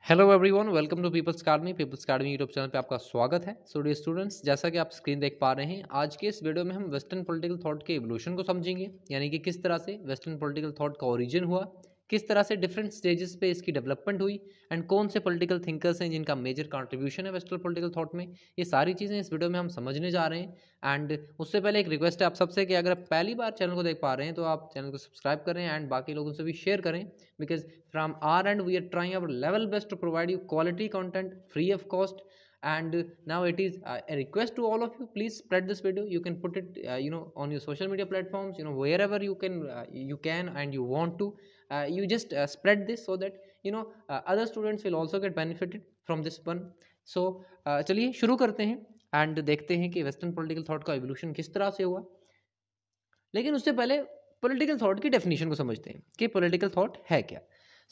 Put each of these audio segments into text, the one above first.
Hello everyone, welcome to people's academy YouTube channel पे आपका स्वागत है। सो डियर स्टूडेंट्स, जैसा कि आप स्क्रीन देख पा रहे हैं, आज के इस वीडियो में हम वेस्टर्न पॉलिटिकल थॉट के इवोल्यूशन को समझेंगे, यानी कि किस तरह से वेस्टर्न पॉलिटिकल थॉट का ओरिजिन हुआ, किस तरह से डिफरेंट स्टेजेस पे इसकी डेवलपमेंट हुई एंड कौन से पॉलिटिकल थिंकर्स हैं जिनका मेजर कंट्रीब्यूशन है वेस्टर्न पॉलिटिकल थॉट में। ये सारी चीज़ें इस वीडियो में हम समझने जा रहे हैं। एंड उससे पहले एक रिक्वेस्ट है आप सबसे कि अगर आप पहली बार चैनल को देख पा रहे हैं तो आप चैनल को सब्सक्राइब करें एंड बाकी लोगों से भी शेयर करें, because from our end we are trying our level best to provide you quality content free of cost. And now it is a request to all of you, please spread this video. You can put it on your social media platforms, wherever you can and you want to, you just spread this so that other students will also get benefited from this one. So चलिए शुरू करते हैं and देखते हैं कि western political thought का evolution किस तरह से हुआ। लेकिन उससे पहले पॉलिटिकल थॉट की डेफिनेशन को समझते हैं कि पॉलिटिकल थॉट है क्या।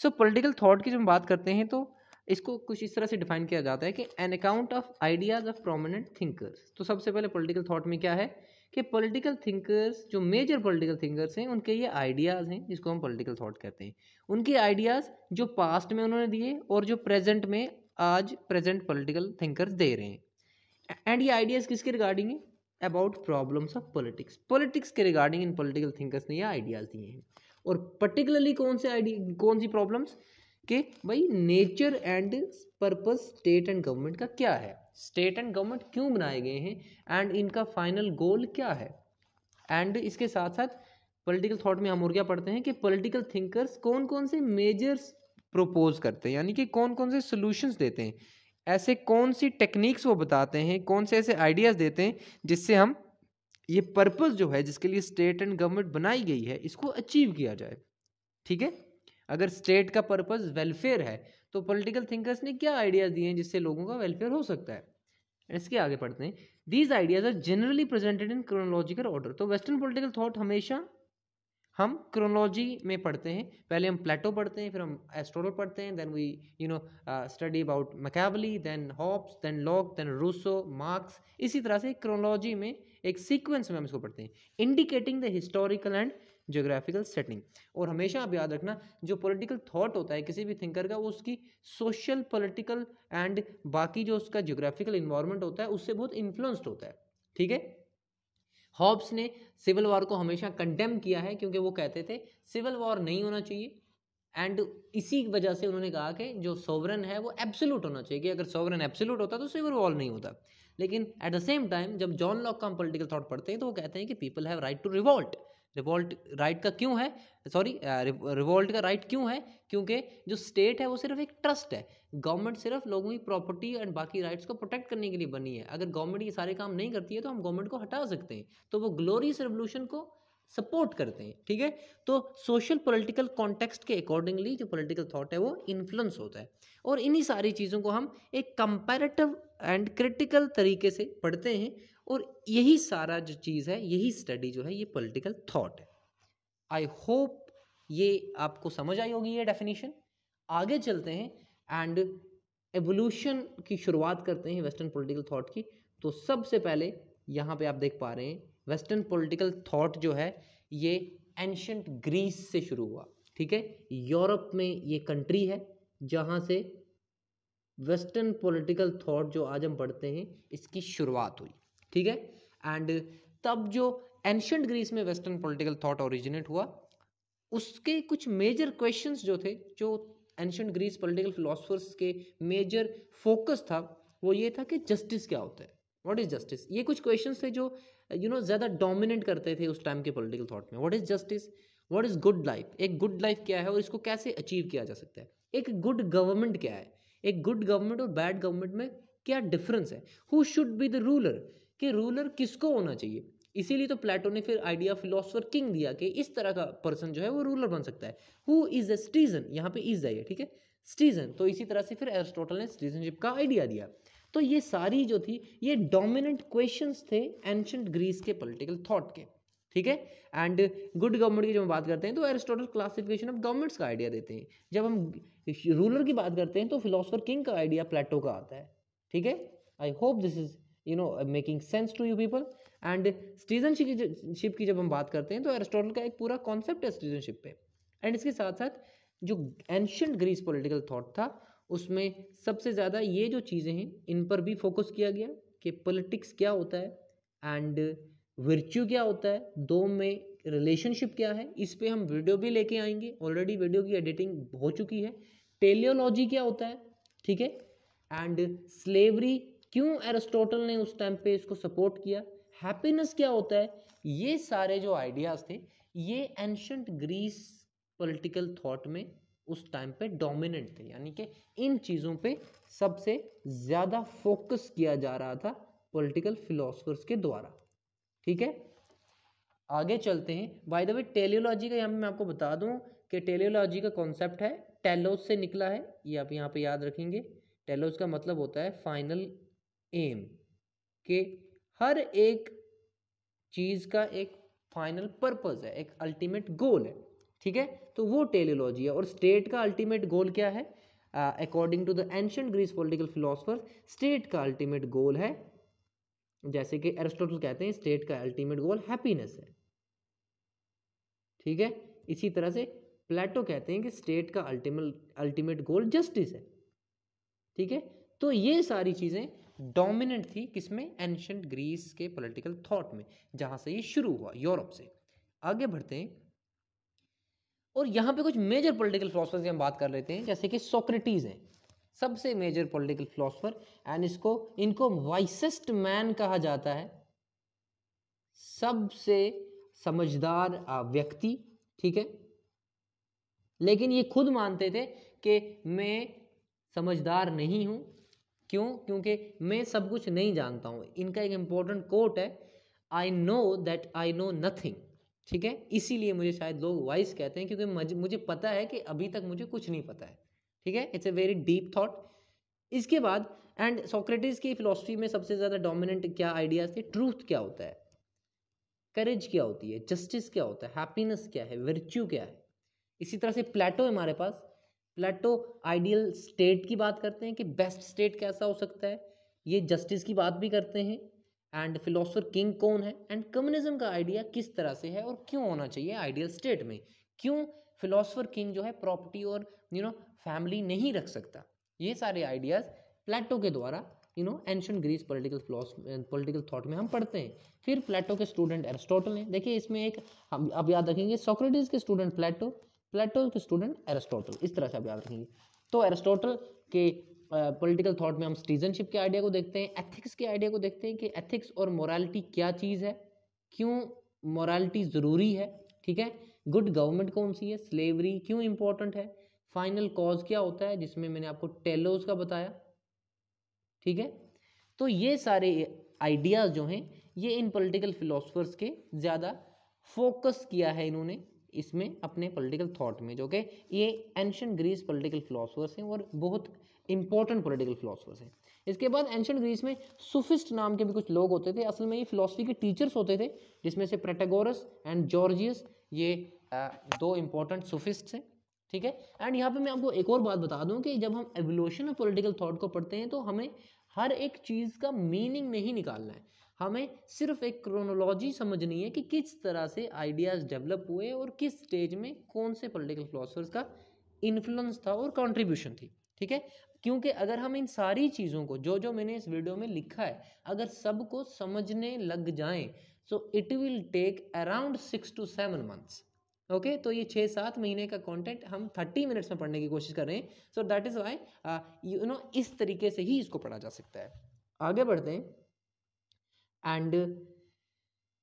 सो पॉलिटिकल थॉट की जब हम बात करते हैं तो इसको कुछ इस तरह से डिफाइन किया जाता है कि an account of ideas of prominent thinkers. तो सबसे पहले पॉलिटिकल थॉट में क्या है कि पॉलिटिकल थिंकर्स, जो मेजर पॉलिटिकल थिंकर्स हैं, उनके ये आइडियाज़ हैं जिसको हम पॉलिटिकल थॉट कहते हैं। उनके आइडियाज़ जो पास्ट में उन्होंने दिए और जो प्रेजेंट में आज प्रेजेंट पॉलिटिकल थिंकर्स दे रहे हैं। एंड ये आइडियाज़ किसके रिगार्डिंग है? About problems of politics. Politics के रिगार्डिंग इन पॉलिटिकल थिंकर्स ने ये आइडियाज़ दिए हैं। और पर्टिकुलरली कौन सी प्रॉब्लम्स कि भाई nature and purpose state and government का क्या है, स्टेट एंड गवर्नमेंट क्यों बनाए गए हैं एंड इनका फाइनल गोल क्या है। एंड इसके साथ साथ पॉलिटिकल थॉट में हम और क्या पढ़ते हैं कि पॉलिटिकल थिंकर्स कौन कौन से मेजर्स प्रपोज करते हैं, यानी कि कौन कौन से सॉल्यूशंस देते हैं, ऐसे कौन सी टेक्निक्स वो बताते हैं, कौन से ऐसे आइडियाज़ देते हैं जिससे हम ये पर्पस जो है जिसके लिए स्टेट एंड गवर्नमेंट बनाई गई है इसको अचीव किया जाए। ठीक है, अगर स्टेट का पर्पस वेलफेयर है तो पॉलिटिकल थिंकर्स ने क्या आइडियाज़ दिए हैं जिससे लोगों का वेलफेयर हो सकता है। इसके आगे पढ़ते हैं, these ideas are generally presented in chronological order. तो वेस्टर्न पॉलिटिकल थॉट हमेशा हम क्रोनोलॉजी में पढ़ते हैं। पहले हम प्लेटो पढ़ते हैं, फिर हम एरिस्टोटल पढ़ते हैं, then we study about Machiavelli, then Hobbes, then Locke, then Rousseau, Marx. इसी तरह से क्रोनोलॉजी में एक सीक्वेंस में हम इसको पढ़ते हैं, indicating the historical and geographical setting. और हमेशा आप याद रखना, जो पॉलिटिकल थॉट होता है किसी भी थिंकर का, वो उसकी सोशल, पॉलिटिकल एंड बाकी जो उसका जियोग्राफिकल इन्वायरमेंट होता है उससे बहुत इन्फ्लुएंस्ड होता है। ठीक है, हॉब्स ने सिविल वॉर को हमेशा कंडेम किया है क्योंकि वो कहते थे सिविल वॉर नहीं होना चाहिए। एंड इसी वजह से उन्होंने कहा कि जो सोवरन है वो एब्सोल्यूट होना चाहिए, कि अगर सोवरन एब्सोल्यूट होता तो सिविल वॉर नहीं होता। लेकिन एट द सेम टाइम जब जॉन लॉक का हम पॉलिटिकल थॉट पढ़ते हैं तो वो कहते हैं कि people have right to revolt. Revolt right का क्यों है, सॉरी रिवोल्ट का राइट क्यों है? क्योंकि जो स्टेट है वो सिर्फ एक ट्रस्ट है, गवर्नमेंट सिर्फ लोगों की प्रॉपर्टी एंड बाकी राइट्स को प्रोटेक्ट करने के लिए बनी है। अगर गवर्नमेंट ये सारे काम नहीं करती है तो हम गवर्नमेंट को हटा सकते हैं। तो वो ग्लोरियस रेवोल्यूशन को सपोर्ट करते हैं। ठीक है, तो सोशल पॉलिटिकल कॉन्टेक्स्ट के अकॉर्डिंगली जो पॉलिटिकल थॉट है वो इन्फ्लुएंस होता है। और इन्हीं सारी चीज़ों को हम एक कंपैरेटिव एंड क्रिटिकल तरीके से पढ़ते हैं। और यही सारा जो चीज़ है, यही स्टडी जो है, ये पॉलिटिकल थॉट है। आई होप ये आपको समझ आई होगी ये डेफिनेशन। आगे चलते हैं एंड एवोल्यूशन की शुरुआत करते हैं वेस्टर्न पॉलिटिकल थॉट की। तो सबसे पहले यहाँ पे आप देख पा रहे हैं वेस्टर्न पॉलिटिकल थॉट जो है ये एंशंट ग्रीस से शुरू हुआ। ठीक है, यूरोप में ये कंट्री है जहाँ से वेस्टर्न पॉलिटिकल थॉट जो आज हम पढ़ते हैं इसकी शुरुआत हुई। ठीक है, एंड तब जो एंशंट ग्रीस में वेस्टर्न पॉलिटिकल थॉट ओरिजिनेट हुआ, उसके कुछ मेजर क्वेश्चंस जो थे, जो एंशंट ग्रीस पॉलिटिकल फिलोसफर्स के मेजर फोकस था, वो ये था कि जस्टिस क्या होता है, व्हाट इज जस्टिस। ये कुछ क्वेश्चंस थे जो ज़्यादा डोमिनेट करते थे उस टाइम के पॉलिटिकल थॉट में। What is justice, what is good life, एक गुड लाइफ क्या है और इसको कैसे अचीव किया जा सकता है, एक गुड गवर्नमेंट क्या है, एक गुड गवर्नमेंट और बैड गवर्नमेंट में क्या डिफरेंस है, who should be the ruler, कि रूलर किसको होना चाहिए। इसीलिए तो प्लेटो ने फिर आइडिया फिलोसफर किंग दिया कि इस तरह का पर्सन जो है वो रूलर बन सकता है। हु इज अ सिटीजन, यहाँ पे इज है, ठीक है, सिटीजन। तो इसी तरह से फिर एरिस्टोटल ने सिटीजनशिप का आइडिया दिया। तो ये सारी जो थी ये डोमिनेंट क्वेश्चंस थे एंशंट ग्रीस के पॉलिटिकल थॉट के। ठीक है, एंड गुड गवर्नमेंट की जब हम बात करते हैं तो एरिस्टोटल क्लासिफिकेशन ऑफ गवर्नमेंट्स का आइडिया देते हैं। जब हम रूलर की बात करते हैं तो फिलोसफर किंग का आइडिया प्लेटो का आता है। ठीक है, I hope this is making sense to you people. And citizenship की जब हम बात करते हैं तो एरिस्टोटल का एक पूरा कॉन्सेप्ट है सिटीजनशिप पे। एंड इसके साथ साथ जो एंशियंट ग्रीस पॉलिटिकल थॉट था उसमें सबसे ज़्यादा ये जो चीज़ें हैं इन पर भी फोकस किया गया कि पॉलिटिक्स क्या होता है एंड वर्च्यू क्या होता है, दो में रिलेशनशिप क्या है, इस पे हम वीडियो भी लेके आएंगे, ऑलरेडी वीडियो की एडिटिंग हो चुकी है। टेलियोलॉजी क्या होता है, ठीक है, एंड स्लेवरी क्यों एरिस्टोटल ने उस टाइम पे इसको सपोर्ट किया, हैप्पीनेस क्या होता है, ये सारे जो आइडियाज थे ये एंशंट ग्रीस पॉलिटिकल थॉट में उस टाइम पे डोमिनेंट थे, यानी कि इन चीज़ों पे सबसे ज़्यादा फोकस किया जा रहा था पॉलिटिकल फिलोसफर्स के द्वारा। ठीक है, आगे चलते हैं। बाय द वे टेलियोलॉजी का यहाँ मैं आपको बता दूं कि टेलियोलॉजी का कॉन्सेप्ट है टेलोस से निकला है, ये आप यहाँ पे याद रखेंगे। टेलोस का मतलब होता है फाइनल एम, कि हर एक चीज़ का एक फाइनल पर्पस है, एक अल्टीमेट गोल है। ठीक है, तो वो टेलियोलॉजी है। और स्टेट का अल्टीमेट गोल क्या है? According to the ancient Greece political philosopher, state का अल्टीमेट गोल है, जैसे कि एरिस्टोटल कहते हैं स्टेट का अल्टीमेट गोल हैप्पीनेस है। ठीक है, इसी तरह से प्लेटो कहते हैं कि स्टेट का अल्टीमेट गोल जस्टिस है। ठीक है, तो ये सारी चीजें डोमिनेंट थी किसमें? एंशिएंट ग्रीस के पॉलिटिकल थॉट में, जहां से ये शुरू हुआ यूरोप से। आगे बढ़ते हैं और यहाँ पे कुछ मेजर पॉलिटिकल फिलोसफर्स की हम बात कर लेते हैं, जैसे कि सोक्रेटिस हैं सबसे मेजर पॉलिटिकल फिलोसफर, एंड इनको वाइसेस्ट मैन कहा जाता है, सबसे समझदार व्यक्ति। ठीक है, लेकिन ये खुद मानते थे कि मैं समझदार नहीं हूं। क्यों? क्योंकि मैं सब कुछ नहीं जानता हूं। इनका एक इंपॉर्टेंट कोट है, I know that I know nothing. ठीक है, इसीलिए मुझे शायद लोग वाइस कहते हैं, क्योंकि मुझे पता है कि अभी तक मुझे कुछ नहीं पता है। ठीक है, it's a very deep thought. इसके बाद एंड सोक्रेटिस की फिलॉसफी में सबसे ज्यादा डोमिनेंट क्या आइडियाज थे? ट्रूथ क्या होता है, करेज क्या होती है, जस्टिस क्या होता है, हैप्पीनेस क्या है, वर्च्यू क्या है। इसी तरह से प्लेटो हमारे पास, प्लेटो आइडियल स्टेट की बात करते हैं कि बेस्ट स्टेट कैसा हो सकता है, ये जस्टिस की बात भी करते हैं, एंड फिलोसफर किंग कौन है, एंड कम्युनिज्म का आइडिया किस तरह से है और क्यों होना चाहिए आइडियल स्टेट में, क्यों फिलोसफर किंग जो है प्रॉपर्टी और फैमिली नहीं रख सकता। ये सारे आइडियाज प्लेटो के द्वारा एंशिएंट ग्रीस पॉलिटिकल थॉट में हम पढ़ते हैं। फिर प्लेटो के स्टूडेंट एरिस्टोटल हैं। देखिए इसमें एक हम अब याद रखेंगे, सोक्रेटिस के स्टूडेंट प्लेटो, प्लेटो के स्टूडेंट एरिस्टोटल, इस तरह से आप याद रखेंगे। तो एरिस्टोटल के पॉलिटिकल थॉट में हम सिटीजनशिप के आइडिया को देखते हैं, एथिक्स के आइडिया को देखते हैं कि एथिक्स और मोरालिटी क्या चीज़ है, क्यों मोरालिटी ज़रूरी है। ठीक है, गुड गवर्नमेंट कौन सी है, स्लेवरी क्यों इंपॉर्टेंट है, फाइनल कॉज क्या होता है, जिसमें मैंने आपको टेलोस का बताया। ठीक है, तो ये सारे आइडियाज जो हैं ये इन पॉलिटिकल फिलोसफर्स के ज़्यादा फोकस किया है इन्होंने इसमें अपने पॉलिटिकल थॉट में, जो कि ये एंशिएंट ग्रीस पॉलिटिकल फिलोसफर्स हैं और बहुत इंपॉर्टेंट पॉलिटिकल फिलोसफर्स हैं। इसके बाद एंशिएंट ग्रीस में सुफिस्ट नाम के भी कुछ लोग होते थे, असल में ये फिलोसफी के टीचर्स होते थे, जिसमें से प्रोटैगोरस एंड जॉर्जियस, ये दो इंपॉर्टेंट सुफिस्ट्स हैं। ठीक है, एंड यहाँ पे मैं आपको एक और बात बता दूं कि जब हम एवोल्यूशन ऑफ पॉलिटिकल थॉट को पढ़ते हैं तो हमें हर एक चीज़ का मीनिंग नहीं निकालना है, हमें सिर्फ एक क्रोनोलॉजी समझनी है कि किस तरह से आइडियाज़ डेवलप हुए और किस स्टेज में कौन से पॉलिटिकल फिलोसफर्स का इन्फ्लुएंस था और कंट्रीब्यूशन थी। ठीक है, क्योंकि अगर हम इन सारी चीज़ों को जो जो मैंने इस वीडियो में लिखा है अगर सबको समझने लग जाएं so it will take around 6 to 7 months। Okay, तो ये 6-7 महीने का कंटेंट हम 30 मिनट्स में पढ़ने की कोशिश कर रहे हैं। सो दैट इज वाई इस तरीके से ही इसको पढ़ा जा सकता है। आगे बढ़ते हैं एंड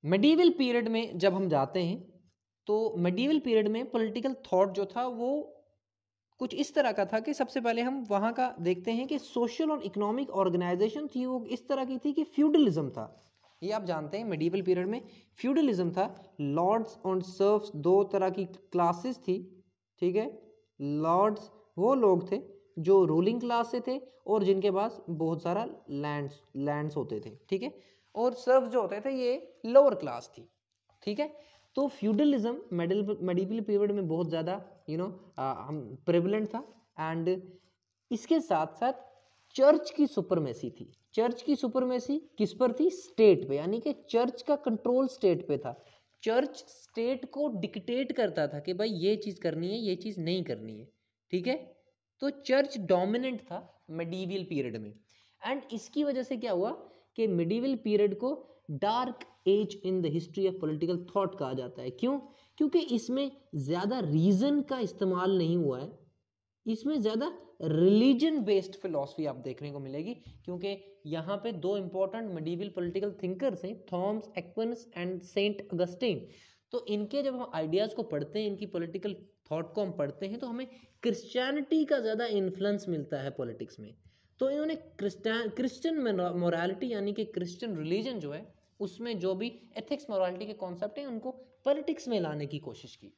मेडिवल पीरियड में जब हम जाते हैं तो मेडिवल पीरियड में पॉलिटिकल थॉट जो था वो कुछ इस तरह का था कि सबसे पहले हम वहाँ का देखते हैं कि सोशल और इकोनॉमिक ऑर्गेनाइजेशन थी वो इस तरह की थी कि फ्यूडलिज्म था। ये आप जानते हैं मेडिवल पीरियड में फ्यूडलिज्म था, लॉर्ड्स और सर्व्स दो तरह की क्लासेस थी। ठीक है, लॉर्ड्स वो लोग थे जो रूलिंग क्लास से थे और जिनके पास बहुत सारा लैंड्स होते थे। ठीक है, और सर्व्स जो होते थे ये लोअर क्लास थी। ठीक है, तो फ्यूडलिज्म मेडिवल पीरियड में बहुत ज़्यादा प्रेवलेंट था, एंड इसके साथ साथ चर्च की सुपरमेसी थी। चर्च की सुपरमेसी किस पर थी? स्टेट पे, यानी कि चर्च का कंट्रोल स्टेट पे था। चर्च स्टेट को डिक्टेट करता था कि भाई ये चीज़ करनी है, ये चीज़ नहीं करनी है। ठीक है, तो चर्च डोमिनेंट था मेडिवल पीरियड में। एंड इसकी वजह से क्या हुआ कि मेडिवल पीरियड को dark age in the history of political thought कहा जाता है। क्यों? क्योंकि इसमें ज़्यादा रीजन का इस्तेमाल नहीं हुआ है, इसमें ज़्यादा रिलीजन बेस्ड फिलॉसफी आप देखने को मिलेगी। क्योंकि यहाँ पे दो इंपॉर्टेंट मेडिवल पॉलिटिकल थिंकर्स हैं, Thomas Aquinas and Saint Augustine. तो इनके जब हम आइडियाज़ को पढ़ते हैं, इनकी पॉलिटिकल थॉट को हम पढ़ते हैं, तो हमें क्रिश्चियनिटी का ज़्यादा इन्फ्लुएंस मिलता है पॉलिटिक्स में। तो इन्होंने क्रिश्चियन मोरालिटी यानी कि क्रिश्चियन रिलीजन जो है उसमें जो भी एथिक्स मोरालिटी के कॉन्सेप्ट हैं उनको पॉलिटिक्स में लाने की कोशिश की।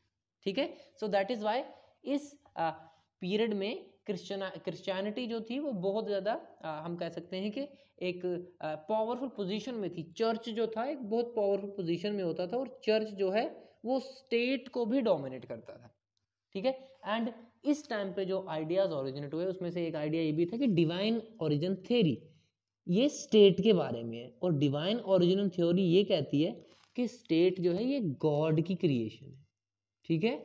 ठीक है, सो दैट इज़ वाई इस पीरियड में क्रिश्चियनिटी जो थी वो बहुत ज़्यादा हम कह सकते हैं कि एक पावरफुल पोजीशन में थी। चर्च जो था एक बहुत पावरफुल पोजीशन में होता था और चर्च जो है वो स्टेट को भी डोमिनेट करता था। ठीक है, एंड इस टाइम पे जो आइडियाज़ ओरिजिनेट हुए उसमें से एक आइडिया ये भी था कि डिवाइन ओरिजिन थ्योरी, ये स्टेट के बारे में है। और डिवाइन ओरिजिन थ्योरी ये कहती है कि स्टेट जो है ये गॉड की क्रिएशन है। ठीक है,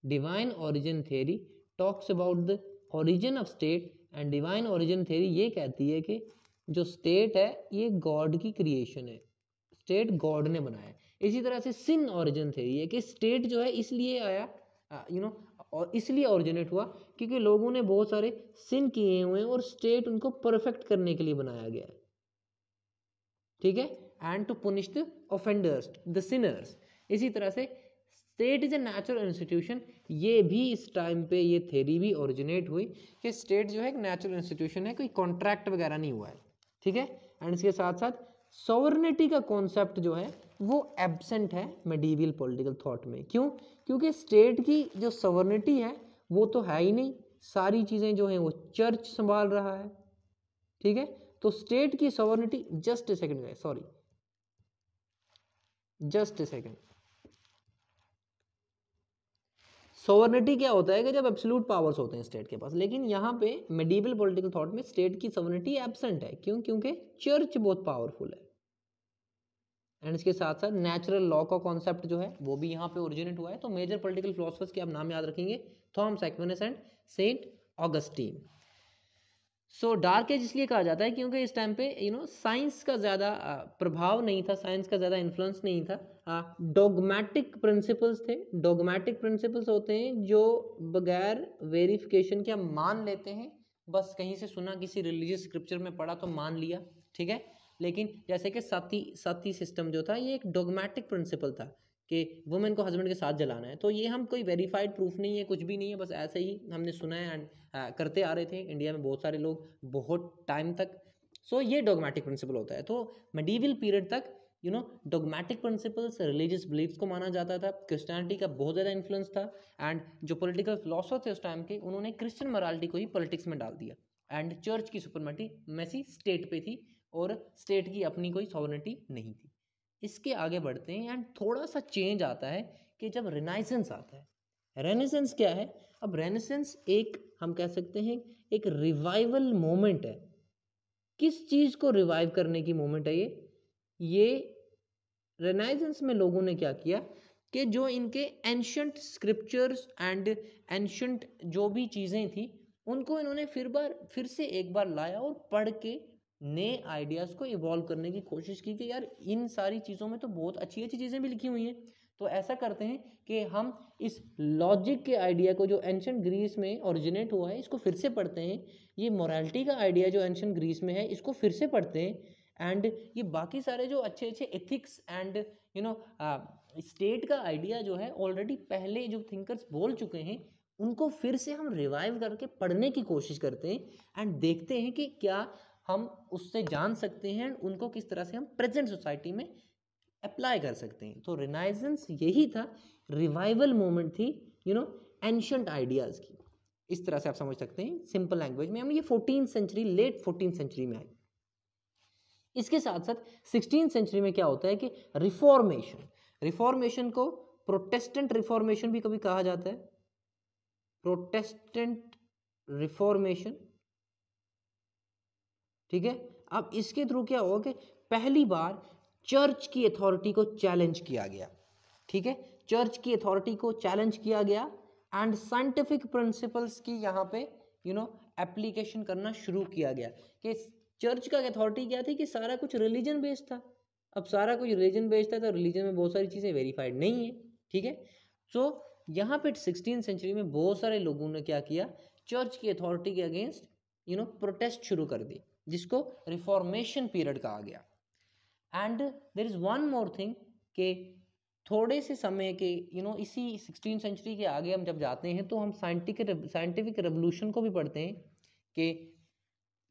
divine origin theory talks about the origin of state and divine origin theory ये कहती है कि जो स्टेट है ये गॉड की क्रिएशन है, स्टेट गॉड ने बनाया है। इसी तरह से सिन ओरिजिन थ्योरी है कि स्टेट जो है इसलिए आया और इसलिए ओरिजिनेट हुआ क्योंकि लोगों ने बहुत सारे सिन किए हुए हैं और स्टेट उनको परफेक्ट करने के लिए बनाया गया है। ठीक है, and to punish the offenders, the sinners. इसी तरह से state is a natural institution, ये भी इस टाइम पे ये थ्योरी भी ओरिजिनेट हुई कि स्टेट जो है एक नेचुरल इंस्टीट्यूशन है, कोई कॉन्ट्रैक्ट वगैरह नहीं हुआ है। ठीक है, एंड इसके साथ साथ सॉवरेनिटी का कॉन्सेप्ट जो है वो एब्सेंट है मेडिवल पॉलिटिकल थॉट में। क्यों? क्योंकि स्टेट की जो सॉवरेनिटी है वो तो है ही नहीं, सारी चीज़ें जो हैं वो चर्च संभाल रहा है। ठीक है, तो स्टेट की sovereignty, just a second, sorry just a second, sovereignty क्या होता है कि जब एब्सोल्यूट पावर्स होते हैं स्टेट के पास, लेकिन यहाँ पे मेडिवल पॉलिटिकल थॉट में स्टेट की सॉवरेनिटी एब्सेंट है। क्यों? क्योंकि चर्च बहुत पावरफुल है। एंड इसके साथ साथ नेचुरल लॉ का कॉन्सेप्ट जो है वो भी यहाँ पे ओरिजिनेट हुआ है। तो मेजर पॉलिटिकल फिलोसफर्स के आप नाम याद रखेंगे, Thomas Aquinas and Saint Augustine. So dark age इसलिए कहा जाता है क्योंकि इस टाइम पे साइंस का ज़्यादा प्रभाव नहीं था, साइंस का ज़्यादा इन्फ्लुएंस नहीं था। डॉगमेटिक प्रिंसिपल्स थे। डॉगमेटिक प्रिंसिपल्स होते हैं जो बगैर वेरिफिकेशन के हम मान लेते हैं, बस कहीं से सुना, किसी रिलीजियस स्क्रिप्चर में पढ़ा तो मान लिया। ठीक है, लेकिन जैसे कि सती सिस्टम जो था ये एक डॉगमेटिक प्रिंसिपल था कि वुमेन को हस्बैंड के साथ जलाना है। तो ये हम कोई वेरीफाइड प्रूफ नहीं है, कुछ भी नहीं है, बस ऐसे ही हमने सुना है एंड करते आ रहे थे इंडिया में बहुत सारे लोग बहुत टाइम तक। सो ये डॉगमेटिक प्रिंसिपल होता है। तो मेडिवल पीरियड तक डॉगमेटिक प्रिंसिपल्स, रिलीजियस बिलीफ्स को माना जाता था। क्रिश्चियनिटी का बहुत ज़्यादा इन्फ्लुएंस था एंड जो पॉलिटिकल फिलोसफर थे उस टाइम के, उन्होंने क्रिश्चियन मोरालिटी को ही पॉलिटिक्स में डाल दिया। एंड चर्च की सुपरमेसी स्टेट पे थी और स्टेट की अपनी कोई सॉवरेनिटी नहीं थी। इसके आगे बढ़ते हैं एंड थोड़ा सा चेंज आता है कि जब रेनेसेंस आता है। रेनेसेंस क्या है? अब रेनेसेंस एक हम कह सकते हैं एक रिवाइवल मोमेंट है। किस चीज़ को रिवाइव करने की मोमेंट है ये रेनेसेंस में लोगों ने क्या किया कि जो इनके एंशंट स्क्रिप्चर्स एंड एंशंट जो भी चीज़ें थी उनको इन्होंने फिर से एक बार लाया और पढ़ के नए आइडियाज़ को इवॉल्व करने की कोशिश की कि यार इन सारी चीज़ों में तो बहुत अच्छी अच्छी चीज़ें भी लिखी हुई हैं। तो ऐसा करते हैं कि हम इस लॉजिक के आइडिया को जो एंशंट ग्रीस में ओरिजिनेट हुआ है इसको फिर से पढ़ते हैं। ये मोरालिटी का आइडिया जो एंशंट ग्रीस में है इसको फिर से पढ़ते हैं एंड ये बाकी सारे जो अच्छे अच्छे एथिक्स एंड स्टेट का आइडिया जो है ऑलरेडी पहले जो थिंकर्स बोल चुके हैं उनको फिर से हम रिवाइव करके पढ़ने की कोशिश करते हैं एंड देखते हैं कि क्या हम उससे जान सकते हैं उनको किस तरह से हम प्रेजेंट सोसाइटी में अप्लाई कर सकते हैं। तो रिनाइजेंस यही था, रिवाइवल मोमेंट थी एंशंट आइडियाज़ की। इस तरह से आप समझ सकते हैं सिंपल लैंग्वेज में। हम ये 14th century, late 14th century में आए। इसके साथ साथ 16th सेंचुरी में क्या होता है कि रिफॉर्मेशन को प्रोटेस्टेंट रिफॉर्मेशन भी कभी कहा जाता है, प्रोटेस्टेंट रिफॉर्मेशन। ठीक है, अब इसके थ्रू क्या हुआ कि पहली बार चर्च की अथॉरिटी को चैलेंज किया गया। ठीक है, चर्च की अथॉरिटी को चैलेंज किया गया एंड साइंटिफिक प्रिंसिपल्स की यहाँ पे एप्लीकेशन करना शुरू किया गया कि चर्च का अथॉरिटी क्या थी कि सारा कुछ रिलीजन बेस्ड था। अब सारा कुछ रिलीजन बेस्ड था तो रिलीजन में बहुत सारी चीज़ें वेरीफाइड नहीं है, ठीक है। सो यहाँ पे 16th सेंचुरी में बहुत सारे लोगों ने क्या किया, चर्च की अथॉरिटी के अगेंस्ट प्रोटेस्ट शुरू कर दी, जिसको रिफॉर्मेशन पीरियड कहा गया। And there is one more thing कि थोड़े से समय के इसी 16th सेंचुरी के आगे हम जब जाते हैं तो हम साइंटिफिक रेवोल्यूशन को भी पढ़ते हैं कि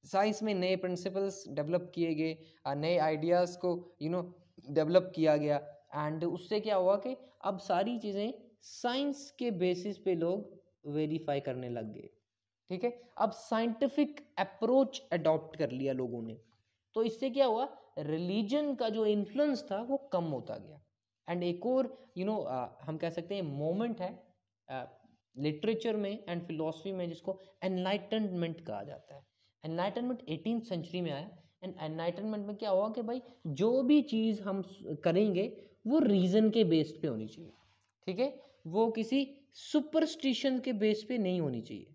साइंस में नए प्रिंसिपल्स डेवलप किए गए, नए आइडियाज़ को डेवलप किया गया। एंड उससे क्या हुआ कि अब सारी चीज़ें साइंस के बेसिस पे लोग वेरीफाई करने लग गए, ठीक है। अब साइंटिफिक अप्रोच अडॉप्ट कर लिया लोगों ने, तो इससे क्या हुआ, रिलीजन का जो इन्फ्लुएंस था वो कम होता गया। एंड एक और हम कह सकते हैं मोमेंट है लिटरेचर में एंड फिलॉसफी में जिसको एनलाइटनमेंट कहा जाता है। एनलाइटनमेंट 18th सेंचुरी में आया। एंड एनलाइटनमेंट में क्या हुआ कि भाई जो भी चीज़ हम करेंगे वो रीज़न के बेस पे होनी चाहिए, ठीक है, वो किसी सुपरस्टिशन के बेस पे नहीं होनी चाहिए,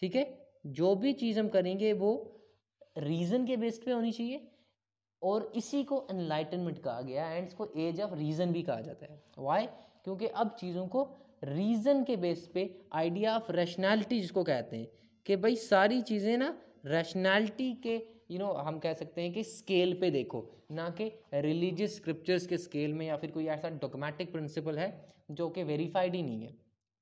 ठीक है। जो भी चीज़ हम करेंगे वो रीज़न के बेस पे होनी चाहिए, और इसी को एनलाइटनमेंट कहा गया एंड इसको एज ऑफ रीज़न भी कहा जाता है। वाई? क्योंकि अब चीज़ों को रीज़न के बेस पे, आइडिया ऑफ रैशनैलिटी जिसको कहते हैं कि भाई सारी चीज़ें ना रैशनैलिटी के हम कह सकते हैं कि स्केल पे देखो, ना कि रिलीजियस स्क्रिप्चर्स के स्केल में या फिर कोई ऐसा डॉगमेटिक प्रिंसिपल है जो कि वेरीफाइड ही नहीं है,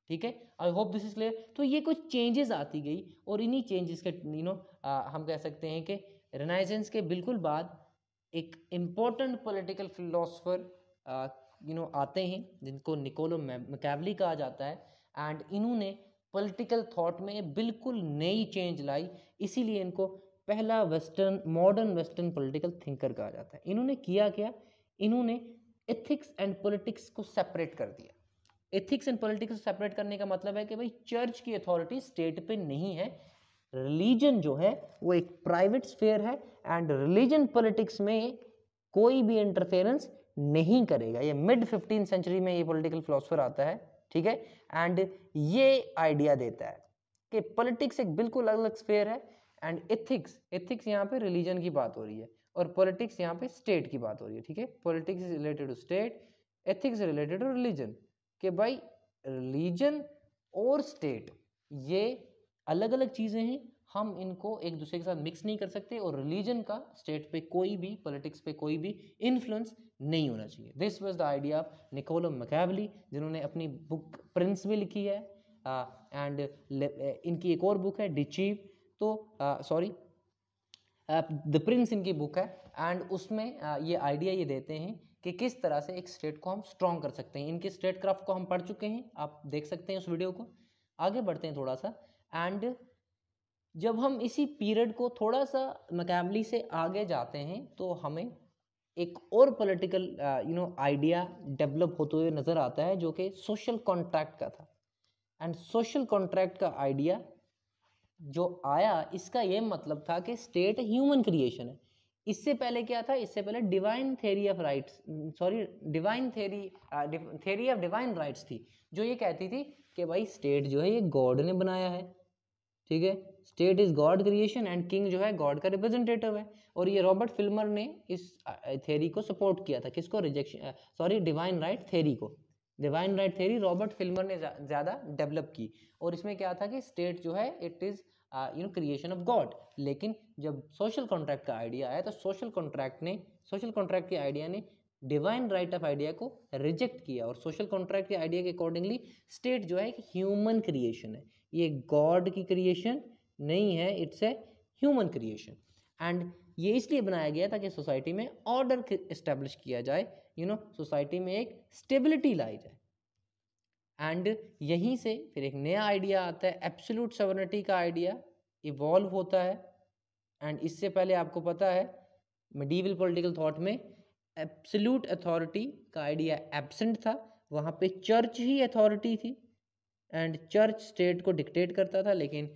ठीक है। I hope this is clear. तो ये कुछ चेंजेस आती गई और इन्हीं चेंजेस के हम कह सकते हैं कि रेनेसांस के बिल्कुल बाद एक इम्पोर्टेंट पॉलिटिकल फिलोसफर आते हैं जिनको निकोलो मैकियावेली कहा जाता है। एंड इन्होंने पॉलिटिकल थॉट में बिल्कुल नई चेंज लाई, इसीलिए इनको पहला मॉडर्न वेस्टर्न पॉलिटिकल थिंकर कहा जाता है। इन्होंने किया क्या, इन्होंने एथिक्स एंड पॉलिटिक्स को सेपरेट कर दिया। एथिक्स एंड पॉलिटिक्स को सेपरेट करने का मतलब है कि भाई चर्च की अथॉरिटी स्टेट पे नहीं है, रिलीजन जो है वो एक प्राइवेट स्फेयर है एंड रिलीजन पॉलिटिक्स में कोई भी इंटरफेरेंस नहीं करेगा। ये मिड 15th सेंचुरी में ये पॉलिटिकल फिलोसफर आता है, ठीक है। एंड ये आइडिया देता है कि पॉलिटिक्स एक बिल्कुल अलग स्फेयर है एंड एथिक्स यहाँ पे रिलीजन की बात हो रही है और पॉलिटिक्स यहाँ पे स्टेट की बात हो रही है, ठीक है। Politics is related to state, ethics related to religion, कि भाई रिलीजन और स्टेट ये अलग अलग चीज़ें हैं, हम इनको एक दूसरे के साथ मिक्स नहीं कर सकते और रिलीजन का स्टेट पे कोई भी, पॉलिटिक्स पे कोई भी इन्फ्लुएंस नहीं होना चाहिए। This was the idea of Niccolo Machiavelli, जिन्होंने अपनी बुक प्रिंस भी लिखी है। एंड इनकी एक और बुक है डिचीव, तो सॉरी द प्रिंस इनकी बुक है। एंड उसमें ये आइडिया ये देते हैं कि किस तरह से एक स्टेट को हम स्ट्रॉन्ग कर सकते हैं। इनके स्टेट क्राफ्ट को हम पढ़ चुके हैं, आप देख सकते हैं उस वीडियो को। आगे बढ़ते हैं थोड़ा सा। एंड जब हम इसी पीरियड को थोड़ा सा मैकियावेली से आगे जाते हैं तो हमें एक और पॉलिटिकल आइडिया डेवलप होते हुए नज़र आता है जो कि सोशल कॉन्ट्रैक्ट का था। एंड सोशल कॉन्ट्रैक्ट का आइडिया जो आया, इसका ये मतलब था कि स्टेट ह्यूमन क्रिएशन है। इससे पहले क्या था, इससे पहले divine theory of rights, theory of divine rights थी, जो ये कहती थी कि भाई स्टेट जो है ये गॉड ने बनाया है, ठीक है। State is God creation and king जो है गॉड का रिप्रेजेंटेटिव है। और ये रॉबर्ट फिल्मर ने इस थ्योरी को सपोर्ट किया था, किसको, डिवाइन राइट थ्योरी को। Divine right theory Robert Filmer ने ज़्यादा डेवलप की, और इसमें क्या था कि स्टेट जो है it is creation of God. लेकिन जब सोशल कॉन्ट्रैक्ट का आइडिया आया तो सोशल कॉन्ट्रैक्ट के आइडिया ने डिवाइन राइट ऑफ आइडिया को रिजेक्ट किया, और सोशल कॉन्ट्रैक्ट के आइडिया के अकॉर्डिंगली स्टेट जो है एक ह्यूमन क्रिएशन है, ये गॉड की क्रिएशन नहीं है, it's a human creation. And ये इसलिए बनाया गया ताकि सोसाइटी में ऑर्डर इस्टेब्लिश किया जाए, सोसाइटी में एक स्टेबिलिटी लाई जाए। एंड यहीं से फिर एक नया आइडिया आता है, एब्सोल्यूट सॉवरेनिटी का आइडिया इवॉल्व होता है। एंड इससे पहले आपको पता है मिडीवल पॉलिटिकल थॉट में एब्सोल्यूट अथॉरिटी का आइडिया एब्सेंट था, वहाँ पे चर्च ही अथॉरिटी थी एंड चर्च स्टेट को डिक्टेट करता था। लेकिन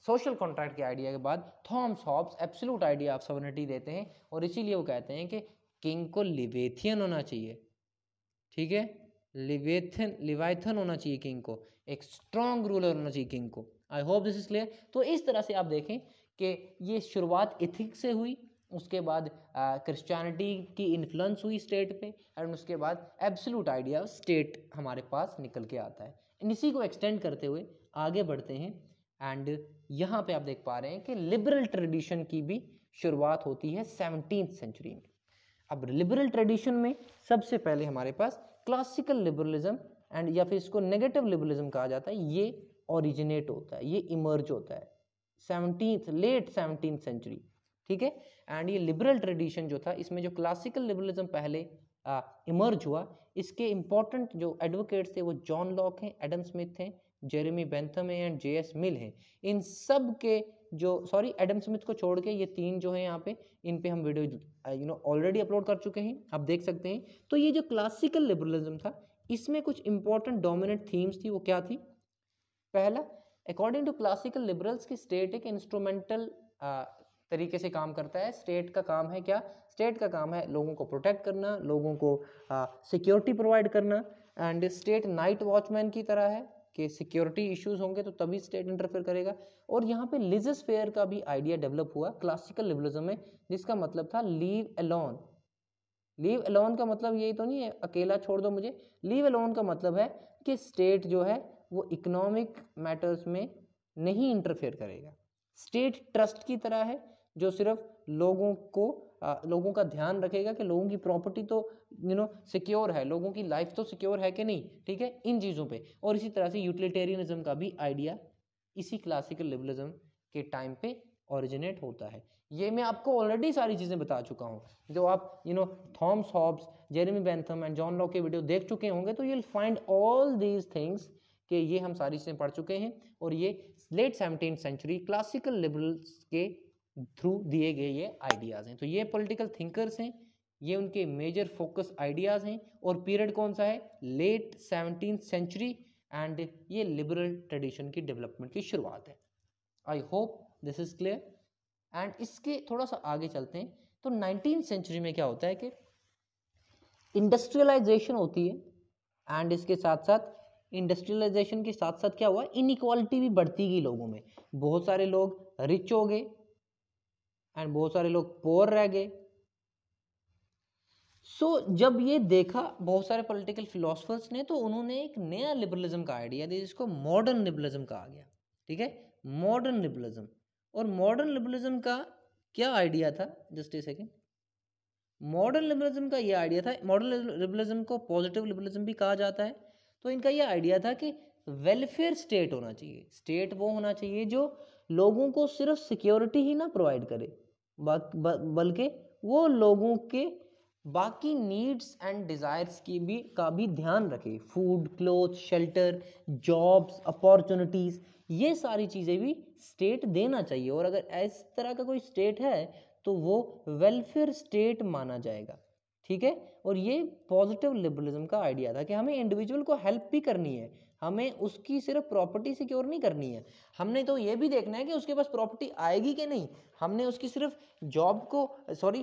सोशल कॉन्ट्रैक्ट के आइडिया के बाद Thomas Hobbes absolute idea of sovereignty देते हैं, और इसीलिए वो कहते हैं कि किंग को लिवेथियन होना चाहिए, ठीक है, लिवाइथन होना चाहिए किंग को, एक स्ट्रॉन्ग रूलर होना चाहिए किंग को। आई होप दिस इज क्लियर। तो इस तरह से आप देखें कि ये शुरुआत एथिक्स से हुई, उसके बाद क्रिश्चियनिटी की इन्फ्लुएंस हुई स्टेट पे, एंड उसके बाद एब्सोल्यूट आइडिया स्टेट हमारे पास निकल के आता है। इसी को एक्सटेंड करते हुए आगे बढ़ते हैं, एंड यहाँ पे आप देख पा रहे हैं कि लिबरल ट्रेडिशन की भी शुरुआत होती है 17th सेंचुरी में। अब लिबरल ट्रेडिशन में सबसे पहले हमारे पास क्लासिकल लिबरलिज्म एंड या फिर इसको नेगेटिव लिबरलिज्म कहा जाता है, ये ओरिजिनेट होता है, ये इमर्ज होता है लेट 17th सेंचुरी, ठीक है। एंड ये लिबरल ट्रेडिशन जो था, इसमें जो क्लासिकल लिबरलिज्म पहले इमर्ज हुआ, इसके इंपॉर्टेंट जो एडवोकेट्स थे वो जॉन लॉक हैं, एडम स्मिथ हैं, जेरेमी बेंथम है एंड जे.एस. मिल हैं। इन सब के जो एडम स्मिथ को छोड़ के ये तीन जो है यहाँ पे, इन पे हम वीडियो ऑलरेडी अपलोड कर चुके हैं, आप देख सकते हैं। तो ये जो क्लासिकल लिबरलिज्म था, इसमें कुछ इंपॉर्टेंट डोमिनेंट थीम्स थी, वो क्या थी? पहला, अकॉर्डिंग टू क्लासिकल लिबरल्स की स्टेट एक इंस्ट्रूमेंटल तरीके से काम करता है। स्टेट का काम है क्या? स्टेट का काम है लोगों को प्रोटेक्ट करना, लोगों को सिक्योरिटी प्रोवाइड करना, एंड स्टेट नाइट वॉचमैन की तरह है कि सिक्योरिटी इश्यूज होंगे तो तभी स्टेट इंटरफेयर करेगा। और यहाँ पे लिजस फेयर का भी आइडिया डेवलप हुआ क्लासिकल लिबरलिज्म में, जिसका मतलब था लीव अलोन। लीव अलोन का मतलब यही तो नहीं है अकेला छोड़ दो मुझे, लीव अलोन का मतलब है कि स्टेट जो है वो इकोनॉमिक मैटर्स में नहीं इंटरफेयर करेगा। स्टेट ट्रस्ट की तरह है जो सिर्फ लोगों का ध्यान रखेगा कि लोगों की प्रॉपर्टी तो सिक्योर है, लोगों की लाइफ तो सिक्योर है कि नहीं, ठीक है, इन चीज़ों पे। और इसी तरह से यूटिलिटेरियनिज्म का भी आइडिया इसी क्लासिकल लिबरलिज्म के टाइम पे ओरिजिनेट होता है। ये मैं आपको ऑलरेडी सारी चीज़ें बता चुका हूँ, जो आप Thomas Hobbes, Jeremy Bentham and John Locke के वीडियो देख चुके होंगे, तो you will find all these things कि ये हम सारी चीज़ें पढ़ चुके हैं। और ये late 17th century classical liberals के थ्रू दिए गए ये आइडियाज़ हैं। तो ये पॉलिटिकल थिंकर्स हैं, ये उनके मेजर फोकस आइडियाज़ हैं। और पीरियड कौन सा है? लेट 17th सेंचुरी, एंड ये लिबरल ट्रेडिशन की डेवलपमेंट की शुरुआत है। I hope this is clear. And इसके थोड़ा सा आगे चलते हैं, तो 19th सेंचुरी में क्या होता है कि इंडस्ट्रियलाइजेशन होती है, एंड इसके साथ साथ इंडस्ट्रियलाइजेशन के साथ साथ क्या हुआ? इनइक्वालिटी भी बढ़ती गई लोगों में। बहुत सारे लोग रिच हो गए एंड बहुत सारे लोग पोअर रह गए। जब ये देखा बहुत सारे पॉलिटिकल फिलोसफर्स ने, तो उन्होंने एक नया लिबरलिज्म का आइडिया दिया, जिसको मॉडर्न लिबरलिज्म कहा गया, ठीक है, मॉडर्न लिबरलिज्म। और मॉडर्न लिबरलिज्म का क्या आइडिया था? Just a second. Modern liberalism का ये आइडिया था, मॉडर्न लिबरलिज्म को पॉजिटिव लिबरलिज्म भी कहा जाता है। तो इनका ये आइडिया था कि वेलफेयर स्टेट होना चाहिए। स्टेट वो होना चाहिए जो लोगों को सिर्फ सिक्योरिटी ही ना प्रोवाइड करे, बल्कि वो लोगों के बाकी नीड्स एंड डिजायर्स का भी ध्यान रखे। Food, cloth, shelter, jobs, opportunities, ये सारी चीज़ें भी स्टेट देना चाहिए। और अगर इस तरह का कोई स्टेट है तो वो वेलफेयर स्टेट माना जाएगा, ठीक है। और ये पॉजिटिव लिबरलिज्म का आइडिया था कि हमें इंडिविजुअल को हेल्प भी करनी है, हमें उसकी सिर्फ प्रॉपर्टी सिक्योर नहीं करनी है, हमने तो ये भी देखना है कि उसके पास प्रॉपर्टी आएगी कि नहीं। हमने उसकी सिर्फ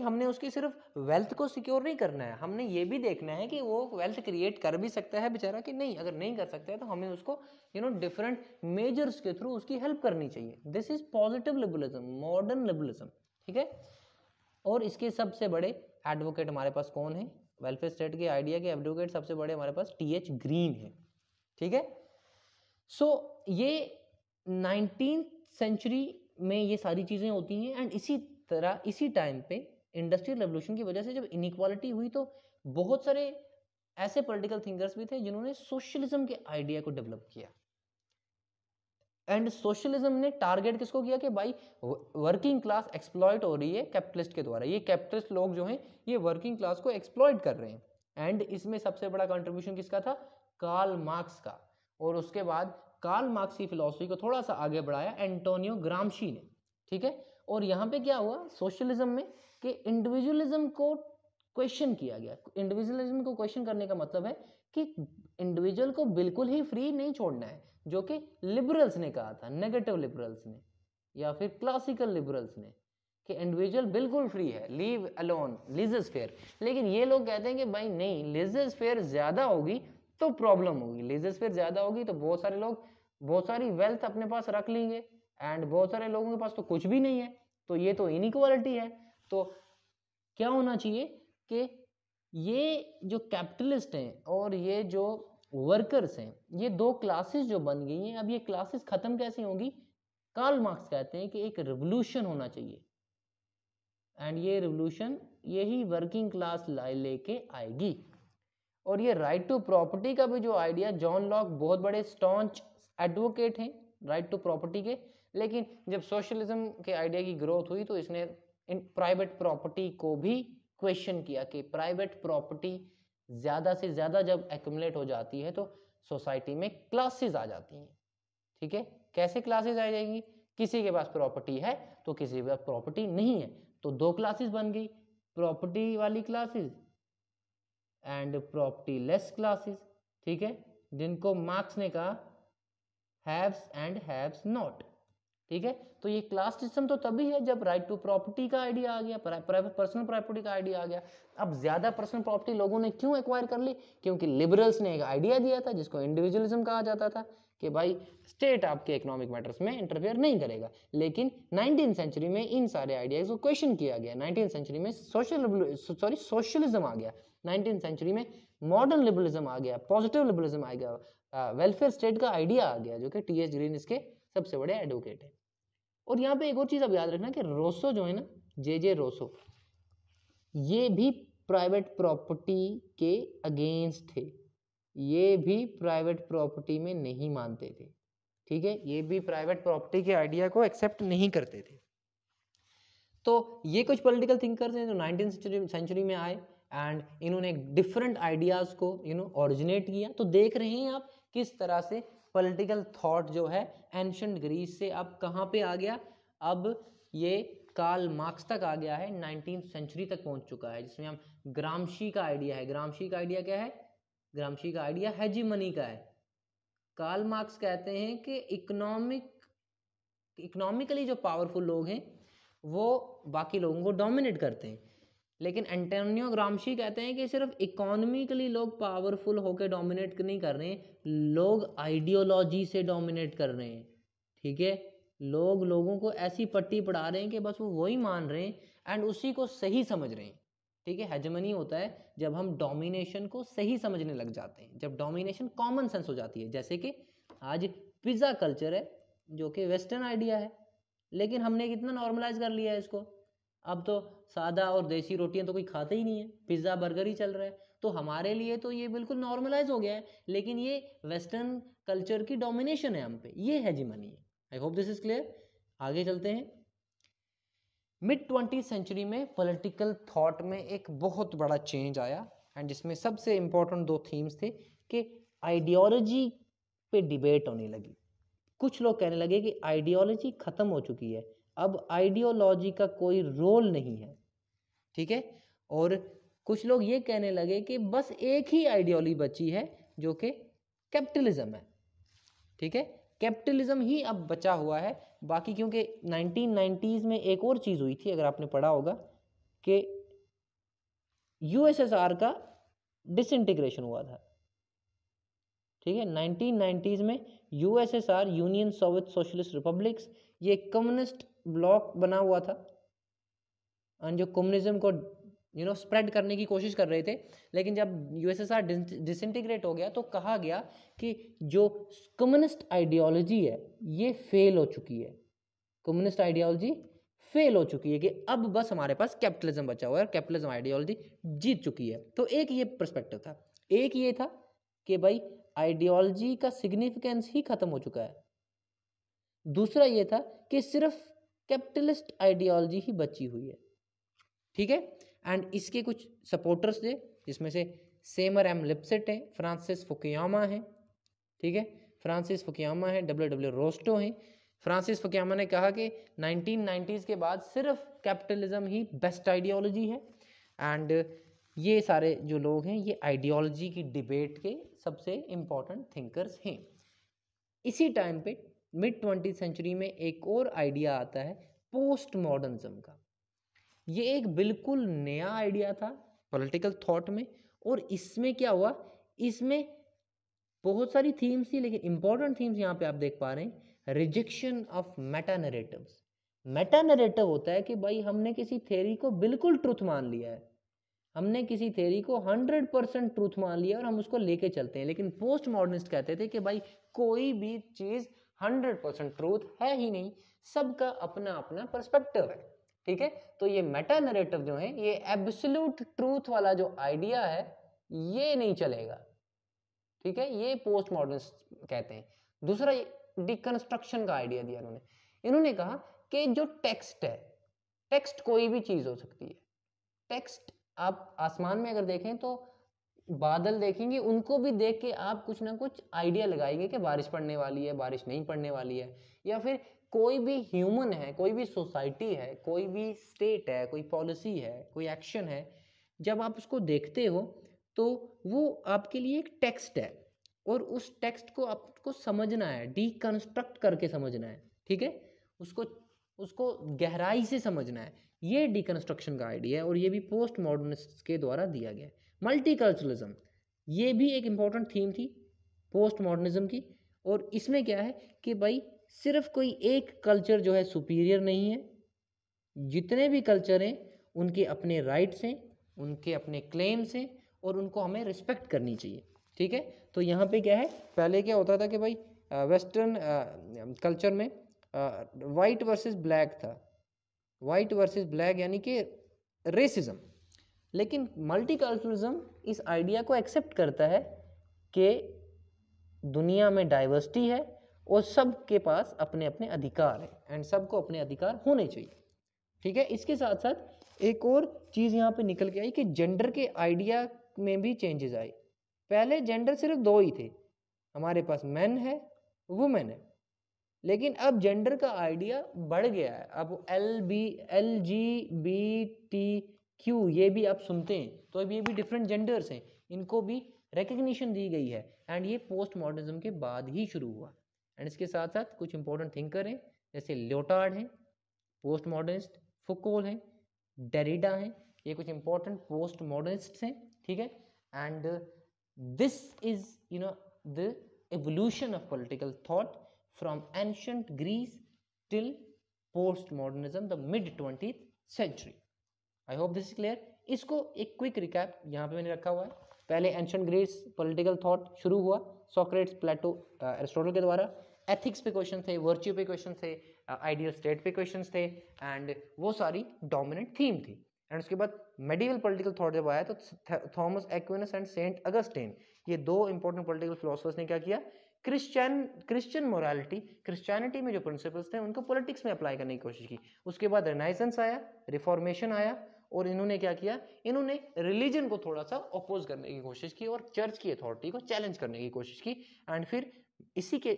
हमने उसकी सिर्फ वेल्थ को सिक्योर नहीं करना है, हमने ये भी देखना है कि वो वेल्थ क्रिएट कर भी सकता है बेचारा कि नहीं। अगर नहीं कर सकता है तो हमें उसको डिफरेंट मेजर्स के थ्रू उसकी हेल्प करनी चाहिए। This is positive liberalism, modern liberalism, ठीक है। और इसके सबसे बड़े एडवोकेट हमारे पास कौन है? वेलफेयर स्टेट के आइडिया के एडवोकेट सबसे बड़े हमारे पास टी.एच. ग्रीन है, ठीक है। ये 19th सेंचुरी में ये सारी चीजें होती हैं। एंड इसी टाइम पे इंडस्ट्रियल रेवोल्यूशन की वजह से जब इनइक्वालिटी हुई, तो बहुत सारे ऐसे पॉलिटिकल थिंकर्स भी थे जिन्होंने सोशलिज्म के आइडिया को डेवलप किया। एंड सोशलिज्म ने टारगेट किसको किया कि भाई वर्किंग क्लास एक्सप्लॉइट हो रही है कैपिटलिस्ट के द्वारा, ये कैपिटलिस्ट लोग जो हैं ये वर्किंग क्लास को एक्सप्लॉइट कर रहे हैं। एंड इसमें सबसे बड़ा कंट्रीब्यूशन किसका था? कार्ल मार्क्स का। और उसके बाद कार्ल मार्क्स की फिलॉसफी को थोड़ा सा आगे बढ़ाया एंटोनियो ग्रामशी ने, ठीक है। और यहाँ पे क्या हुआ सोशलिज्म में कि इंडिविजुअलिज्म को क्वेश्चन किया गया। इंडिविजुअलिज्म को क्वेश्चन करने का मतलब है कि इंडिविजुअल को बिल्कुल ही फ्री नहीं छोड़ना है, जो कि लिबरल्स ने कहा था, नेगेटिव लिबरल्स ने या फिर क्लासिकल लिबरल्स ने, कि इंडिविजुअल बिल्कुल फ्री है, लीव अलोन, लिजस फेयर। लेकिन ये लोग कहते हैं कि भाई नहीं, लिजस फेयर ज्यादा होगी तो प्रॉब्लम होगी, लिजस फेयर ज्यादा होगी तो बहुत सारे लोग बहुत सारी वेल्थ अपने पास रख लेंगे एंड बहुत सारे लोगों के पास तो कुछ भी नहीं है, तो ये तो इनइक्वालिटी है। तो क्या होना चाहिए कि ये जो कैपिटलिस्ट हैं और ये जो वर्कर्स हैं, ये दो क्लासेस जो बन गई हैं, अब ये क्लासेस खत्म कैसे होंगी? कार्ल मार्क्स कहते हैं कि एक रिवोल्यूशन होना चाहिए एंड ये रिवोल्यूशन यही वर्किंग क्लास लेके आएगी। और ये राइट टू प्रॉपर्टी का भी जो आइडिया, जॉन लॉक बहुत बड़े स्टॉन्च एडवोकेट हैं राइट टू प्रॉपर्टी के, लेकिन जब सोशलिज्म के आइडिया की ग्रोथ हुई तो इसने प्राइवेट प्रॉपर्टी को भी क्वेश्चन किया कि प्राइवेट प्रॉपर्टी ज़्यादा से ज़्यादा जब एक्यूमुलेट हो जाती है तो सोसाइटी में क्लासेस आ जाती हैं। ठीक है, कैसे क्लासेस आ जाएंगी? किसी के पास प्रॉपर्टी है तो किसी के पास प्रॉपर्टी नहीं है, तो दो क्लासेस बन गई, प्रॉपर्टी वाली classes and property less classes. ठीक है, जिनको मार्क्स ने कहा हैव्स एंड हैव्स नॉट। ठीक है, तो ये क्लास सिस्टम तो तभी है जब राइट टू प्रॉपर्टी का आइडिया आ गया, पर्सनल प्रॉपर्टी का आइडिया आ गया। अब ज्यादा पर्सनल प्रॉपर्टी लोगों ने क्यों एक्वायर कर ली? क्योंकि लिबरल्स ने एक आइडिया दिया था जिसको इंडिविजुअलिज्म कहा जाता था कि भाई स्टेट आपके इकोनॉमिक मैटर्स में इंटरफेयर नहीं करेगा। लेकिन 19th सेंचुरी में इन सारे आइडियाज को क्वेश्चन किया गया। 19th सेंचुरी में सोशलिज्म आ गया, 19th सेंचुरी में मॉडर्न लिबरलिज्म आ गया, पॉजिटिव लिबरलिज्म आ गया, वेलफेयर स्टेट का आइडिया आ गया, जो कि टी.एच. ग्रीन इसके सबसे बड़े एडवोकेट है। और यहाँ पे एक और चीज अब याद रखना कि रोसो जो है ना, जे रोसो, ये भी प्राइवेट प्रॉपर्टी के अगेंस्ट थे, ये भी प्राइवेट प्रॉपर्टी में नहीं मानते थे। ठीक है, ये भी प्राइवेट प्रॉपर्टी के आइडिया को एक्सेप्ट नहीं करते थे। तो ये कुछ पॉलिटिकल थिंकर्स हैं जो 19th सेंचुरी में आए एंड इन्होंने डिफरेंट आइडियाज को ओरिजिनेट किया। तो देख रहे हैं आप किस तरह से पॉलिटिकल थॉट जो है एंशिएंट ग्रीस से अब कहाँ पे आ गया, अब ये कार्ल मार्क्स तक आ गया है, 19th सेंचुरी तक पहुंच चुका है, जिसमें हम ग्रामशी का आइडिया है। ग्रामशी का आइडिया क्या है? ग्रामशी का आइडिया हेजीमनी का है। कार्ल मार्क्स कहते हैं कि इकोनॉमिकली जो पावरफुल लोग हैं वो बाकी लोगों को डोमिनेट करते हैं, लेकिन एंटोनियो ग्रामशी कहते हैं कि सिर्फ इकोनॉमिकली लोग पावरफुल होकर डोमिनेट नहीं कर रहे हैं, लोग आइडियोलॉजी से डोमिनेट कर रहे हैं। ठीक है, लोग लोगों को ऐसी पट्टी पढ़ा रहे हैं कि बस वो वही मान रहे हैं एंड उसी को सही समझ रहे हैं। ठीक है, हेजेमनी होता है जब हम डोमिनेशन को सही समझने लग जाते हैं, जब डोमिनेशन कॉमन सेंस हो जाती है। जैसे कि आज पिज्ज़ा कल्चर है जो कि वेस्टर्न आइडिया है, लेकिन हमने कितना नॉर्मलाइज कर लिया है इसको। अब तो सादा और देसी रोटियां तो कोई खाते ही नहीं है, पिज्ज़ा बर्गर ही चल रहा है, तो हमारे लिए तो ये बिल्कुल नॉर्मलाइज हो गया है, लेकिन ये वेस्टर्न कल्चर की डोमिनेशन है हम पे, ये हेजेमनी है। I hope this is clear. आगे चलते हैं। मिड 20th सेंचुरी में पॉलिटिकल थॉट में एक बहुत बड़ा चेंज आया एंड जिसमें सबसे इंपॉर्टेंट दो थीम्स थे कि आइडियोलॉजी पे डिबेट होने लगी। कुछ लोग कहने लगे कि आइडियोलॉजी खत्म हो चुकी है, अब आइडियोलॉजी का कोई रोल नहीं है। ठीक है, और कुछ लोग ये कहने लगे कि बस एक ही आइडियोलॉजी बची है जो कि कैपिटलिज्म है। ठीक है, कैपिटलिज्म ही अब बचा हुआ है बाकी, क्योंकि 1990s में एक और चीज हुई थी, अगर आपने पढ़ा होगा कि यूएसएसआर का डिसइंटीग्रेशन हुआ था। ठीक है, 1990s में USSR, union Soviet socialist republics, ये कम्युनिस्ट ब्लॉक बना हुआ था और जो कम्युनिज्म को स्प्रेड करने की कोशिश कर रहे थे। लेकिन जब यूएसएसआर डिसइंटीग्रेट हो गया तो कहा गया कि जो कम्युनिस्ट आइडियोलॉजी है ये फेल हो चुकी है, कम्युनिस्ट आइडियोलॉजी फेल हो चुकी है, कि अब बस हमारे पास कैपिटलिज्म बचा हुआ है, कैपिटलिज्म आइडियोलॉजी जीत चुकी है। तो एक ये पर्सपेक्टिव था, एक ये था कि भाई आइडियोलॉजी का सिग्निफिकेंस ही खत्म हो चुका है। दूसरा ये था कि सिर्फ कैपिटलिस्ट आइडियोलॉजी ही बची हुई है। ठीक है, एंड इसके कुछ सपोर्टर्स थे जिसमें से सेमर एम लिप्सेट है, फ्रांसिस फुकुयामा है। ठीक है, फ्रांसिस फुकुयामा है, डब्ल्यू रोस्टो है। फ्रांसिस फुकुयामा ने कहा कि 1990s के बाद सिर्फ कैपिटलिज्म ही बेस्ट आइडियोलॉजी है एंड ये सारे जो लोग हैं ये आइडियोलॉजी की डिबेट के सबसे इंपॉर्टेंट थिंकर्स हैं। इसी टाइम पे मिड 20th सेंचुरी में एक और आइडिया आता है पोस्ट मॉडर्निज्म का। ये एक बिल्कुल नया आइडिया था पॉलिटिकल थॉट में, और इसमें क्या हुआ, इसमें बहुत सारी थीम्स थी, लेकिन इंपॉर्टेंट थीम्स यहाँ पे आप देख पा रहे हैं, rejection of Meta narratives. Meta narrative होता है कि भाई हमने किसी थ्योरी को बिल्कुल ट्रुथ मान लिया है, हमने किसी थ्योरी को 100% ट्रूथ मान लिया और हम उसको लेके चलते हैं। लेकिन पोस्ट मॉडर्निस्ट कहते थे कि भाई कोई भी चीज 100% ट्रूथ है ही नहीं, सबका अपना अपना पर्सपेक्टिव है, ठीक है। तो ये मेटा नरेटिव जो है, ये एब्सोल्यूट ट्रूथ वाला जो आइडिया है ये नहीं चलेगा, ठीक है, ये पोस्ट मॉडर्निस्ट कहते हैं। दूसरा डिकंस्ट्रक्शन का आइडिया दिया इन्होंने कहा कि जो टेक्स्ट है, टेक्स्ट कोई भी चीज हो सकती है। टेक्स्ट आप आसमान में अगर देखें तो बादल देखेंगे, उनको भी देख के आप कुछ ना कुछ आइडिया लगाएंगे कि बारिश पड़ने वाली है, बारिश नहीं पड़ने वाली है। या फिर कोई भी ह्यूमन है, कोई भी सोसाइटी है, कोई भी स्टेट है, कोई पॉलिसी है, कोई एक्शन है, जब आप उसको देखते हो तो वो आपके लिए एक टेक्स्ट है और उस टेक्स्ट को आपको समझना है, डीकंस्ट्रक्ट करके समझना है, ठीक है, उसको गहराई से समझना है। ये डिकंस्ट्रक्शन का आइडिया है और ये भी पोस्ट मॉडर्निस्ट के द्वारा दिया गया है। मल्टीकल्चरलिज्म, ये भी एक इंपॉर्टेंट थीम थी पोस्ट मॉडर्निज्म की। और इसमें क्या है कि भाई सिर्फ कोई एक कल्चर जो है सुपीरियर नहीं है, जितने भी कल्चर हैं उनके अपने राइट्स हैं, उनके अपने क्लेम्स हैं और उनको हमें रिस्पेक्ट करनी चाहिए, ठीक है। तो यहाँ पे क्या है, पहले क्या होता था कि भाई वेस्टर्न कल्चर में वाइट वर्सेस ब्लैक था, वाइट वर्सेस ब्लैक यानी कि रेसिज्म। लेकिन मल्टीकल्चरलिज्म इस आइडिया को एक्सेप्ट करता है कि दुनिया में डाइवर्सिटी है और सबके पास अपने अपने अधिकार है एंड सबको अपने अधिकार होने चाहिए, ठीक है। इसके साथ साथ एक और चीज़ यहाँ पे निकल के आई कि जेंडर के आइडिया में भी चेंजेस आए। पहले जेंडर सिर्फ दो ही थे, हमारे पास मैन है, वुमेन है, लेकिन अब जेंडर का आइडिया बढ़ गया है। अब LGBTQ ये भी आप सुनते हैं, तो अब ये भी डिफरेंट जेंडर्स हैं, इनको भी रिकग्निशन दी गई है एंड ये पोस्ट मॉडर्निज्म के बाद ही शुरू हुआ। एंड इसके साथ साथ कुछ इंपॉर्टेंट थिंकर हैं जैसे लियोटार्ड हैं, पोस्ट मॉडर्निस्ट, फुकोल हैं, डेरिडा हैं, ये कुछ इंपॉर्टेंट पोस्ट मॉडर्निस्ट हैं, ठीक है। And this is the evolution of political thought from ancient Greece till postmodernism, the mid 20th century. I hope this is clear. इसको एक क्विक रिकैप यहाँ पे मैंने रखा हुआ है। पहले एंशिएंट ग्रीस पॉलिटिकल थॉट शुरू हुआ सोक्रेट्स, प्लेटो, एरिस्टोटल के द्वारा। एथिक्स पे क्वेश्चन थे, वर्च्यू पे क्वेश्चन थे, आइडियल स्टेट पे क्वेश्चन थे एंड वो सारी डोमिनेंट थीम थी। एंड उसके बाद मेडिवल पॉलिटिकल थॉट जब आया तो Thomas Aquinas and Saint Augustine, ये दो इंपॉर्टेंट पॉलिटिकल फिलोसफर्स ने क्या किया, क्रिश्चियन मोरालिटी, क्रिश्चियनिटी में जो प्रिंसिपल्स थे उनको पॉलिटिक्स में अप्लाई करने की कोशिश की। उसके बाद रेनाइजेंस आया, रिफॉर्मेशन आया और इन्होंने क्या किया, इन्होंने रिलीजन को थोड़ा सा अपोज करने की कोशिश की और चर्च की अथॉरिटी को चैलेंज करने की कोशिश की। एंड फिर इसी के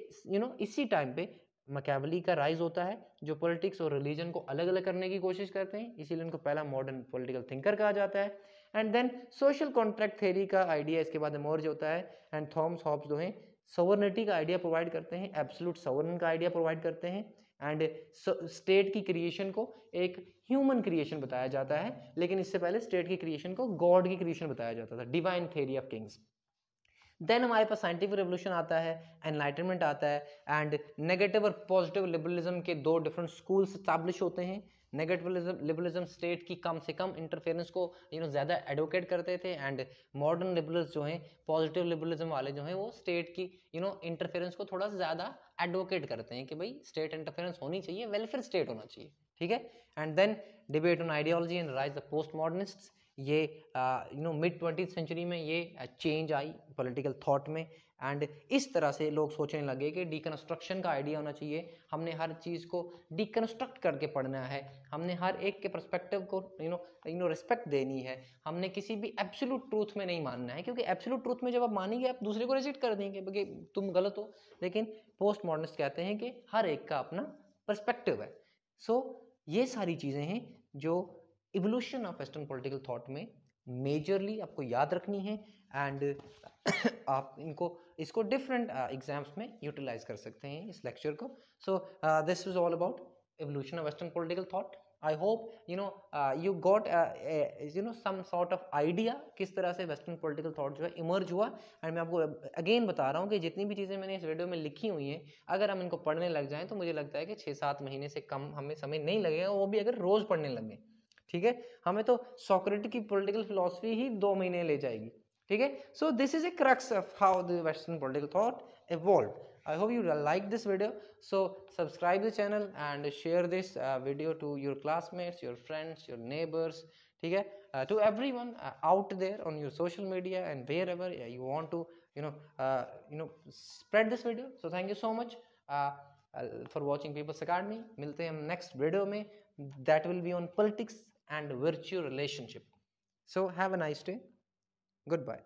इसी टाइम पे मैकियावेली का राइज होता है जो पॉलिटिक्स और रिलीजन को अलग अलग करने की कोशिश करते हैं, इसीलिए उनको पहला मॉडर्न पॉलिटिकल थिंकर कहा जाता है। And then social contract theory का आइडिया इसके बाद इमर्ज होता है एंड थॉमस हॉब्स जो है सॉवरेनिटी का आइडिया प्रोवाइड करते हैं, एब्सोल्यूट सॉवरेन का आइडिया प्रोवाइड करते हैं एंड स्टेट की क्रिएशन को एक ह्यूमन क्रिएशन बताया जाता है, लेकिन इससे पहले स्टेट की क्रिएशन को गॉड की क्रिएशन बताया जाता था, divine theory of kings. Then हमारे पास साइंटिफिक रेवोल्यूशन आता है, एनलाइटनमेंट आता है एंड नेगेटिव और पॉजिटिव लिबरलिज्म के दो डिफरेंट स्कूल्स एस्टैब्लिश होते हैं। नेगेटिव लिबरलिज्म स्टेट की कम से कम इंटरफेरेंस को ज़्यादा एडवोकेट करते थे एंड मॉडर्न लिबरल्स जो हैं, पॉजिटिव लिबरलिज्म वाले जो हैं, वो स्टेट की इंटरफेरेंस को थोड़ा सा ज़्यादा एडवोकेट करते हैं कि भाई स्टेट इंटरफेरेंस होनी चाहिए, वेलफेयर स्टेट होना चाहिए, ठीक है। And then debate on ideology and rise the post modernists, ये मिड 20th सेंचुरी में ये चेंज आई पॉलिटिकल थॉट में एंड इस तरह से लोग सोचने लगे कि डिकंस्ट्रक्शन का आइडिया होना चाहिए, हमने हर चीज़ को डिकंस्ट्रक्ट करके पढ़ना है, हमने हर एक के पर्सपेक्टिव को रिस्पेक्ट देनी है, हमने किसी भी एब्सोल्यूट ट्रूथ में नहीं मानना है, क्योंकि एब्सोल्यूट ट्रूथ में जब आप मानेंगे आप दूसरे को रिजेक्ट कर देंगे कि तुम गलत हो। लेकिन पोस्ट मॉडर्निस्ट कहते हैं कि हर एक का अपना पर्सपेक्टिव है। सो ये सारी चीज़ें हैं जो evolution of western political thought में मेजरली आपको याद रखनी है एंड आप इसको डिफरेंट एग्जाम्स में यूटिलाइज कर सकते हैं इस लेक्चर को। So this was all about evolution of western political thought. I hope you got some sort of idea किस तरह से वेस्टर्न पॉलिटिकल थॉट जो है इमर्ज हुआ। एंड मैं आपको अगेन बता रहा हूँ कि जितनी भी चीज़ें मैंने इस वीडियो में लिखी हुई हैं, अगर हम इनको पढ़ने लग जाएं तो मुझे लगता है कि 6-7 महीने से कम हमें समय नहीं लगेगा, वो भी अगर रोज़ पढ़ने लगे। ठीक है, हमें तो सॉक्रेटिस की पॉलिटिकल फिलॉसफी ही 2 महीने ले जाएगी। ठीक है, so this is a crux of how the western political thought evolved. I hope you like this video. So subscribe the channel and share this video to your classmates, your friends, your neighbors. ठीक है, to everyone out there on your social media and wherever you want to spread this video. So thank you so much for watching People's Academy. मिलते हैं हम next video में, that will be on politics and virtue relationship. So have a nice day. Goodbye.